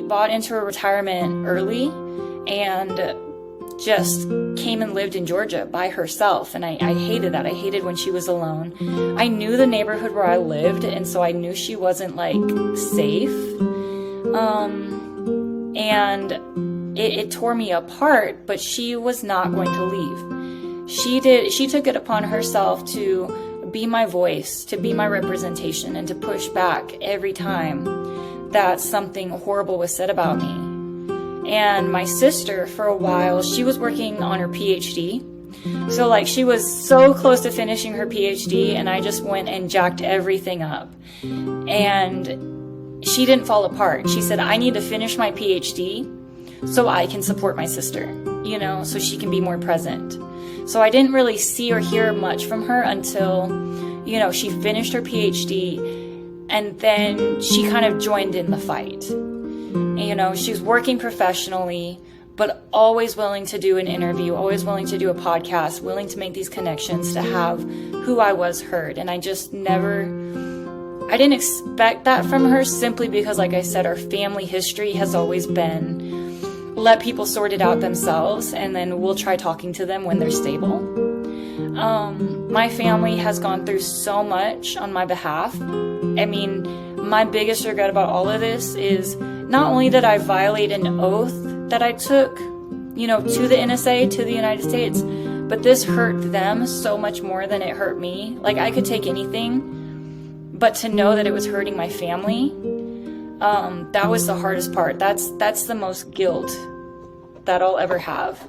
bought into a retirement early and just came and lived in Georgia by herself. And I hated that. I hated when she was alone. I knew the neighborhood where I lived, and so I knew she wasn't like safe. And it tore me apart, but she was not going to leave. She took it upon herself to be my voice, to be my representation, and to push back every time that something horrible was said about me. And my sister, for a while, she was working on her PhD. So like she was so close to finishing her PhD, and I just went and jacked everything up. And she didn't fall apart. She said, I need to finish my PhD so I can support my sister, you know, so she can be more present. So I didn't really see or hear much from her until, you know, she finished her PhD, and then she kind of joined in the fight. You know, she's working professionally, but always willing to do an interview, always willing to do a podcast, willing to make these connections to have who I was heard. And I just I didn't expect that from her, simply because, like I said, our family history has always been let people sort it out themselves, and then we'll try talking to them when they're stable. My family has gone through so much on my behalf. I mean, my biggest regret about all of this is not only did I violate an oath that I took, you know, to the NSA, to the United States, but this hurt them so much more than it hurt me. Like, I could take anything, but to know that it was hurting my family, that was the hardest part. That's the most guilt that I'll ever have.